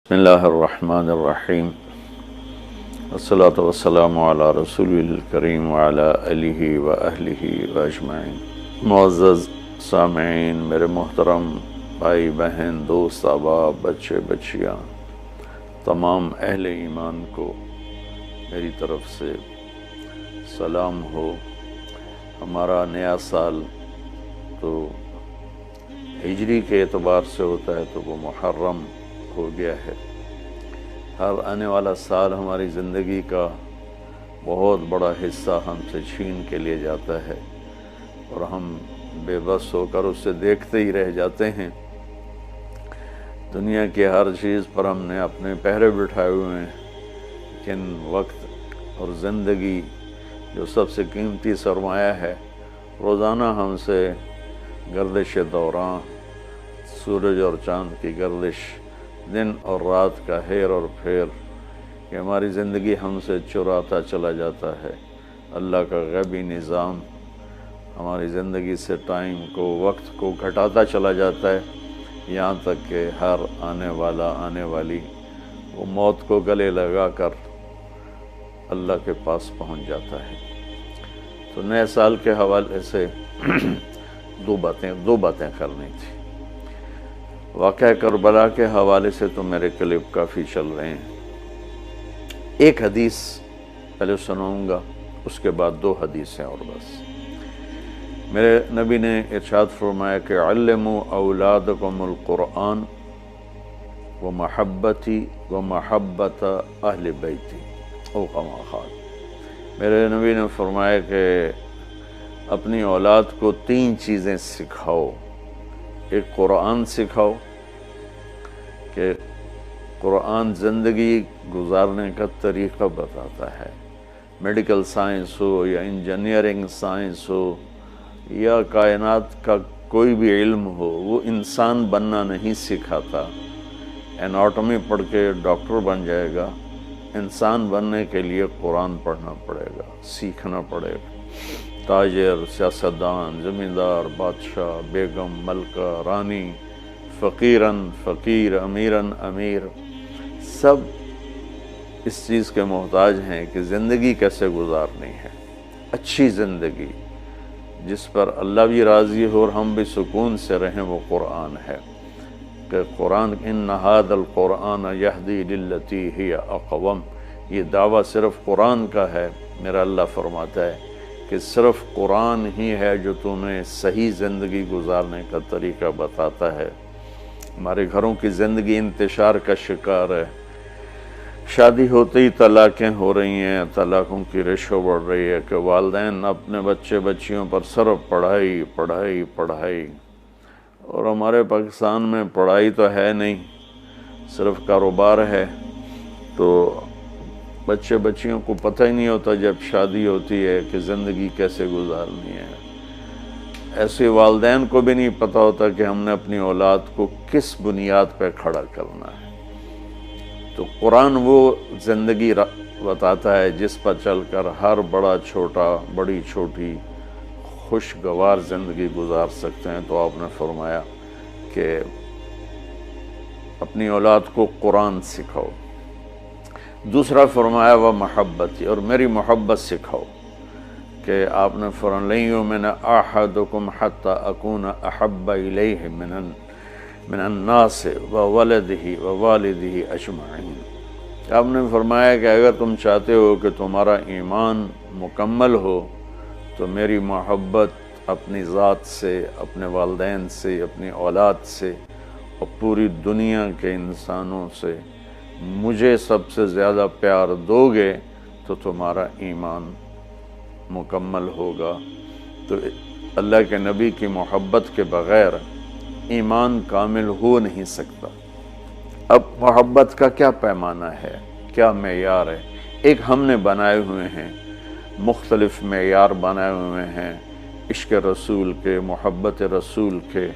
بسم اللہ الرحمن الرحیم والصلاة والسلام علی رسول الکریم وعلی آلہ وأہلہ وأجمعین۔ معزز سامعین، میرے محترم بھائی بہن، دوست احباب، بچے بچیاں، تمام اہل ایمان کو میری طرف سے سلام ہو۔ ہمارا نیا سال تو ہجری کے اعتبار سے ہوتا ہے تو وہ محرم ہو گیا ہے۔ ہر آنے والا سال ہماری زندگی کا بہت بڑا حصہ ہم سے چھین کے لے جاتا ہے اور ہم بے بس ہو کر اسے دیکھتے ہی رہ جاتے ہیں۔ دنیا کی ہر چیز پر ہم نے اپنے پہرے بٹھائے ہوئے ہیں، لیکن وقت اور زندگی جو سب سے قیمتی سرمایہ ہے، روزانہ ہم سے گردش دوران، سورج اور چاند کی گردش، دن اور رات کا ہیر اور پھیر، کہ ہماری زندگی ہم سے چراتا چلا جاتا ہے۔ اللہ کا غیبی نظام ہماری زندگی سے ٹائم کو، وقت کو گھٹاتا چلا جاتا ہے، یہاں تک کہ ہر آنے والی وہ موت کو گلے لگا کر اللہ کے پاس پہنچ جاتا ہے۔ تو نئے سال کے حوالے سے دو باتیں کرنی تھی۔ واقعہ کربلا کے حوالے سے تو میرے کلپ کافی چل رہے ہیں۔ ایک حدیث پہلے سناؤں گا، اس کے بعد دو حدیثیں اور بس۔ میرے نبی نے ارشاد فرمایا کہ علموا اولادکم القرآن ومحبتی ومحبت اہل بیتی او کما قال۔ میرے نبی نے فرمایا کہ اپنی اولاد کو تین چیزیں سکھاؤ۔ ایک قرآن سکھاؤ کہ قرآن زندگی گزارنے کا طریقہ بتاتا ہے۔ میڈیکل سائنس ہو یا انجینئرنگ سائنس ہو یا کائنات کا کوئی بھی علم ہو، وہ انسان بننا نہیں سکھاتا۔ اناٹمی پڑھ کے ڈاکٹر بن جائے گا، انسان بننے کے لیے قرآن پڑھنا پڑے گا، سیکھنا پڑے گا۔ تاجر، سیاستدان، زمیندار، بادشاہ، بیگم، ملکہ، رانی، فقیراً فقیر، امیراً امیر، سب اس چیز کے محتاج ہیں کہ زندگی کیسے گزارنی ہے، اچھی زندگی جس پر اللہ بھی راضی ہو اور ہم بھی سکون سے رہیں، وہ قرآن ہے۔ کہ قرآن ان ھذا القرآن یہدی للتی ہی اقوم، یہ دعویٰ صرف قرآن کا ہے۔ میرا اللہ فرماتا ہے کہ صرف قرآن ہی ہے جو تمہیں صحیح زندگی گزارنے کا طریقہ بتاتا ہے۔ ہمارے گھروں کی زندگی انتشار کا شکار ہے۔ شادی ہوتے ہی طلاقیں ہو رہی ہیں، طلاقوں کی ریشو بڑھ رہی ہے کہ والدین اپنے بچے بچیوں پر صرف پڑھائی پڑھائی پڑھائی، اور ہمارے پاکستان میں پڑھائی تو ہے نہیں، صرف کاروبار ہے۔ تو بچے بچیوں کو پتہ ہی نہیں ہوتا جب شادی ہوتی ہے کہ زندگی کیسے گزارنی ہے۔ ایسے والدین کو بھی نہیں پتہ ہوتا کہ ہم نے اپنی اولاد کو کس بنیاد پہ کھڑا کرنا ہے۔ تو قرآن وہ زندگی بتاتا ہے جس پر چل کر ہر بڑا چھوٹا، بڑی چھوٹی خوشگوار زندگی گزار سکتے ہیں۔ تو آپ نے فرمایا کہ اپنی اولاد کو قرآن سکھاؤ۔ دوسرا فرمایا وہ محبت، اور میری محبت سکھاؤ، کہ آپ نے فرمایا لن یؤمن احدکم حتی اکون احب الیہ من الناس وولدہ ووالدہ اجمعین۔ آپ نے فرمایا کہ اگر تم چاہتے ہو کہ تمہارا ایمان مکمل ہو تو میری محبت اپنی ذات سے، اپنے والدین سے، اپنی اولاد سے اور پوری دنیا کے انسانوں سے مجھے سب سے زیادہ پیار دو گے تو تمہارا ایمان مکمل ہوگا۔ تو اللہ کے نبی کی محبت کے بغیر ایمان کامل ہو نہیں سکتا۔ اب محبت کا کیا پیمانہ ہے، کیا معیار ہے؟ ایک ہم نے بنائے ہوئے ہیں، مختلف معیار بنائے ہوئے ہیں عشق رسول کے، محبت رسول کے،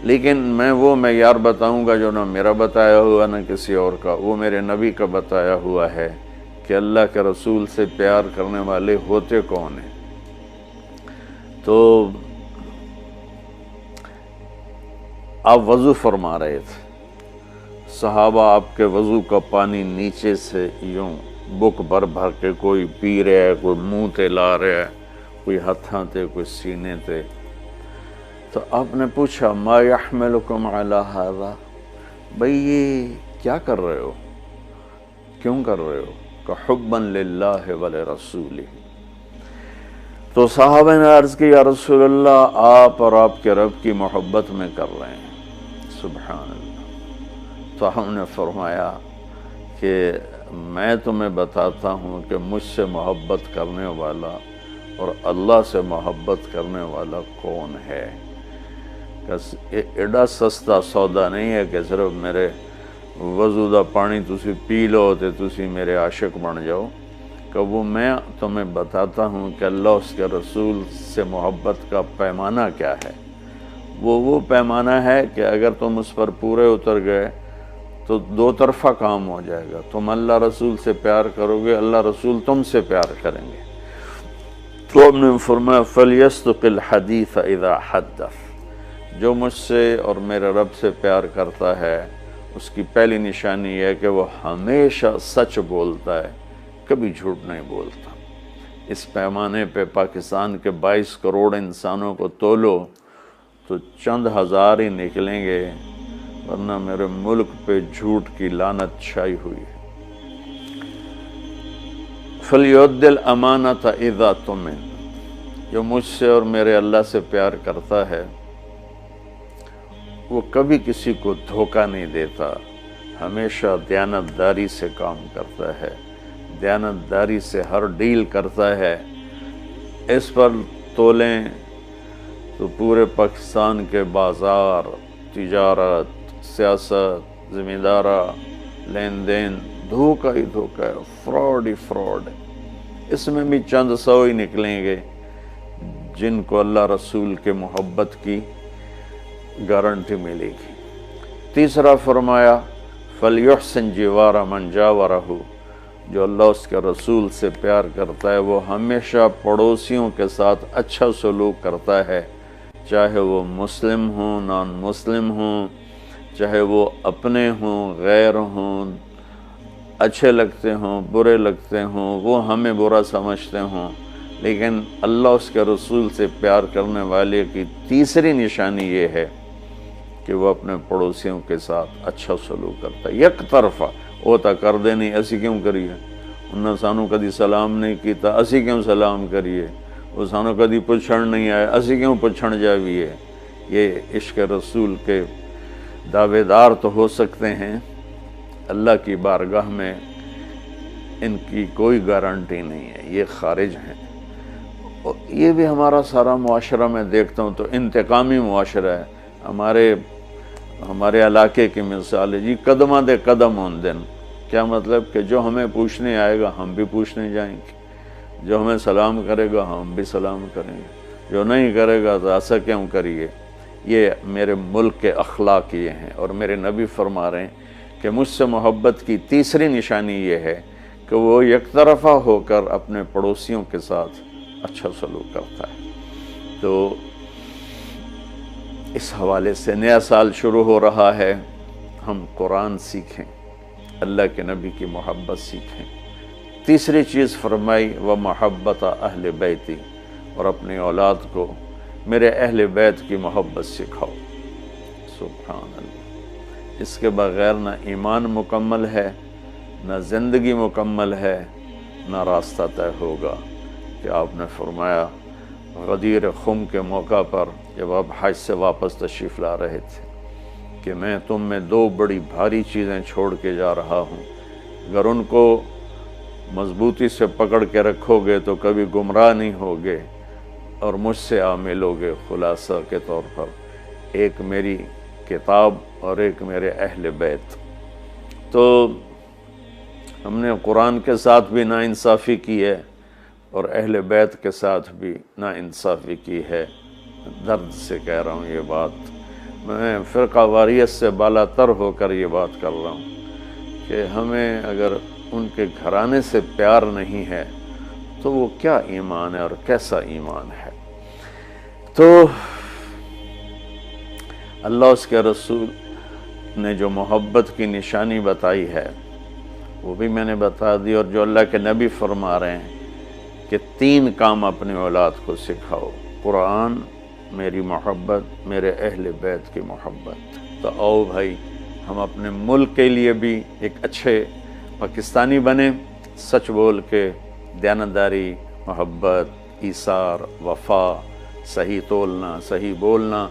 لیکن میں وہ معیار بتاؤں گا جو نہ میرا بتایا ہوا نہ کسی اور کا، وہ میرے نبی کا بتایا ہوا ہے کہ اللہ کے رسول سے پیار کرنے والے ہوتے کون ہیں۔ تو آپ وضو فرما رہے تھے، صحابہ آپ کے وضو کا پانی نیچے سے یوں بک بھر بھر کے کوئی پی رہا ہے، کوئی منہ تے لا رہا ہے، کوئی ہتھاں تے، کوئی سینے تے۔ تو آپ نے پوچھا ما یحملکم علی ھذا، بھئی یہ کیا کر رہے ہو، کیوں کر رہے ہو؟ کہ حبا للہ ولرسولہ۔ تو صحابہ نے عرض کی یا رسول اللہ آپ اور آپ کے رب کی محبت میں کر رہے ہیں۔ سبحان اللہ۔ تو ہم نے فرمایا کہ میں تمہیں بتاتا ہوں کہ مجھ سے محبت کرنے والا اور اللہ سے محبت کرنے والا کون ہے۔ ایڈا سستا سودا نہیں ہے کہ صرف میرے وضو دا پانی تسی پی لو تے تسی میرے عاشق بن جاؤ، کہ وہ میں تمہیں بتاتا ہوں کہ اللہ اس کے رسول سے محبت کا پیمانہ کیا ہے۔ وہ پیمانہ ہے کہ اگر تم اس پر پورے اتر گئے تو دو طرفہ کام ہو جائے گا، تم اللہ رسول سے پیار کرو گے، اللہ رسول تم سے پیار کریں گے۔ تو ہم نے فرمایا فَلْيَصْدُقِ الْحَدِيثَ إِذَا حَدَّثَ، جو مجھ سے اور میرے رب سے پیار کرتا ہے اس کی پہلی نشانی یہ ہے کہ وہ ہمیشہ سچ بولتا ہے، کبھی جھوٹ نہیں بولتا۔ اس پیمانے پہ پاکستان کے 22 کروڑ انسانوں کو تولو تو چند ہزار ہی نکلیں گے، ورنہ میرے ملک پہ جھوٹ کی لعنت چھائی ہوئی ہے۔ فَلْيُؤَدِّ الْأَمَانَةَ إِذَا اؤْتُمِنَ، جو مجھ سے اور میرے اللہ سے پیار کرتا ہے وہ کبھی کسی کو دھوکہ نہیں دیتا، ہمیشہ دیانتداری سے کام کرتا ہے، دیانتداری سے ہر ڈیل کرتا ہے۔ اس پر تولیں تو پورے پاکستان کے بازار، تجارت، سیاست، ذمہ دارہ، لین دین دھوکہ ہی دھوکہ ہے، فراڈ ہی فراڈ ہے۔ اس میں بھی چند سو ہی نکلیں گے جن کو اللہ رسول کے محبت کی گارنٹی ملے گی۔ تیسرا فرمایا فَلْيُحْسِنْ جِوَارَ مَنْ جَاوَرَهُ، جو اللہ اس کے رسول سے پیار کرتا ہے وہ ہمیشہ پڑوسیوں کے ساتھ اچھا سلوک کرتا ہے، چاہے وہ مسلم ہوں، نان مسلم ہوں، چاہے وہ اپنے ہوں، غیر ہوں، اچھے لگتے ہوں، برے لگتے ہوں، وہ ہمیں برا سمجھتے ہوں، لیکن اللہ اس کے رسول سے پیار کرنے والے کی تیسری نشانی یہ ہے کہ وہ اپنے پڑوسیوں کے ساتھ اچھا سلوک کرتا ہے۔ یک طرفہ وہ تا کر دے نہیں، اسی کیوں کریے، انہوں سانو کدی سلام نہیں کیتا، اسی کیوں سلام کریے، وہ سانو کدی پچھڑ نہیں آئے، اسی کیوں پچھڑ جاویے۔ یہ عشق رسول کے دعوے دار تو ہو سکتے ہیں، اللہ کی بارگاہ میں ان کی کوئی گارنٹی نہیں ہے، یہ خارج ہیں۔ اور یہ بھی ہمارا سارا معاشرہ میں دیکھتا ہوں تو انتقامی معاشرہ ہے۔ ہمارے علاقے کی مثال ہے جی، قدمہ دے قدم ہون دن، کیا مطلب کہ جو ہمیں پوچھنے آئے گا ہم بھی پوچھنے جائیں گے، جو ہمیں سلام کرے گا ہم بھی سلام کریں گے، جو نہیں کرے گا تو ایسا کیوں کریے۔ یہ میرے ملک کے اخلاق یہ ہیں، اور میرے نبی فرما رہے ہیں کہ مجھ سے محبت کی تیسری نشانی یہ ہے کہ وہ یک طرفہ ہو کر اپنے پڑوسیوں کے ساتھ اچھا سلوک کرتا ہے۔ تو اس حوالے سے نیا سال شروع ہو رہا ہے، ہم قرآن سیکھیں، اللہ کے نبی کی محبت سیکھیں۔ تیسری چیز فرمائی وَمَحَبَّتَ أَهْلِ بَيْتِ، اور اپنی اولاد کو میرے اہل بیت کی محبت سکھاؤ۔ سبحان اللہ، اس کے بغیر نہ ایمان مکمل ہے، نہ زندگی مکمل ہے، نہ راستہ طے ہوگا۔ کہ آپ نے فرمایا غدیر خم کے موقع پر جب آپ حج سے واپس تشریف لا رہے تھے کہ میں تم میں دو بڑی بھاری چیزیں چھوڑ کے جا رہا ہوں، اگر ان کو مضبوطی سے پکڑ کے رکھو گے تو کبھی گمراہ نہیں ہوگے اور مجھ سے عامل ہوگے۔ خلاصہ کے طور پر ایک میری کتاب اور ایک میرے اہل بیت۔ تو ہم نے قرآن کے ساتھ بھی ناانصافی کی ہے اور اہل بیت کے ساتھ بھی ناانصافی کی ہے۔ درد سے کہہ رہا ہوں یہ بات، میں فرقہ واریت سے بالا تر ہو کر یہ بات کر رہا ہوں کہ ہمیں اگر ان کے گھرانے سے پیار نہیں ہے تو وہ کیا ایمان ہے اور کیسا ایمان ہے۔ تو اللہ اس کے رسول نے جو محبت کی نشانی بتائی ہے وہ بھی میں نے بتا دی، اور جو اللہ کے نبی فرما رہے ہیں کہ 3 کام اپنی اولاد کو سکھاؤ: قرآن، میری محبت، میرے اہل بیت کی محبت۔ تو آؤ بھائی، ہم اپنے ملک کے لیے بھی ایک اچھے پاکستانی بنیں، سچ بول کے، دیانتداری، محبت، ایثار، وفا، صحیح تولنا، صحیح بولنا،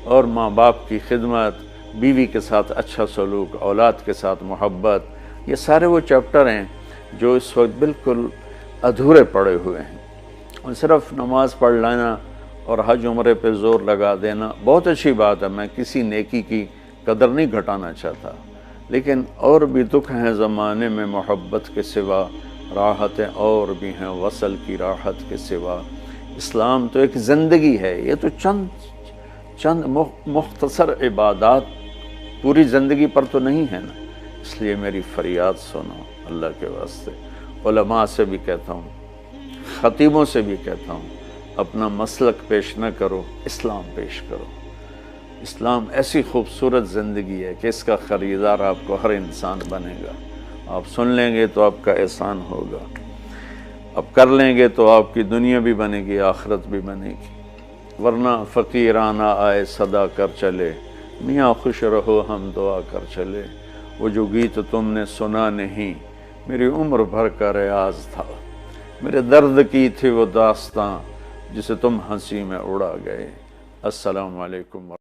اور ماں باپ کی خدمت، بیوی کے ساتھ اچھا سلوک، اولاد کے ساتھ محبت، یہ سارے وہ چیپٹر ہیں جو اس وقت بالکل ادھورے پڑے ہوئے ہیں۔ اور صرف نماز پڑھ لینا اور حج عمرے پہ زور لگا دینا بہت اچھی بات ہے، میں کسی نیکی کی قدر نہیں گھٹانا چاہتا، لیکن اور بھی دکھ ہیں زمانے میں محبت کے سوا، راحتیں اور بھی ہیں وصل کی راحت کے سوا۔ اسلام تو ایک زندگی ہے، یہ تو چند مختصر عبادات پوری زندگی پر تو نہیں ہے نا۔ اس لیے میری فریاد سنو اللہ کے واسطے، علماء سے بھی کہتا ہوں، خطیبوں سے بھی کہتا ہوں، اپنا مسلک پیش نہ کرو، اسلام پیش کرو۔ اسلام ایسی خوبصورت زندگی ہے کہ اس کا خریدار آپ کو ہر انسان بنے گا۔ آپ سن لیں گے تو آپ کا احسان ہوگا، اب کر لیں گے تو آپ کی دنیا بھی بنے گی، آخرت بھی بنے گی، ورنہ فقیرانہ آئے صدا کر چلے، میاں خوش رہو ہم دعا کر چلے۔ وہ جو گیت تم نے سنا نہیں، میری عمر بھر کا ریاض تھا، میرے درد کی تھی وہ داستاں جسے تم ہنسی میں اڑا گئے۔ السلام علیکم۔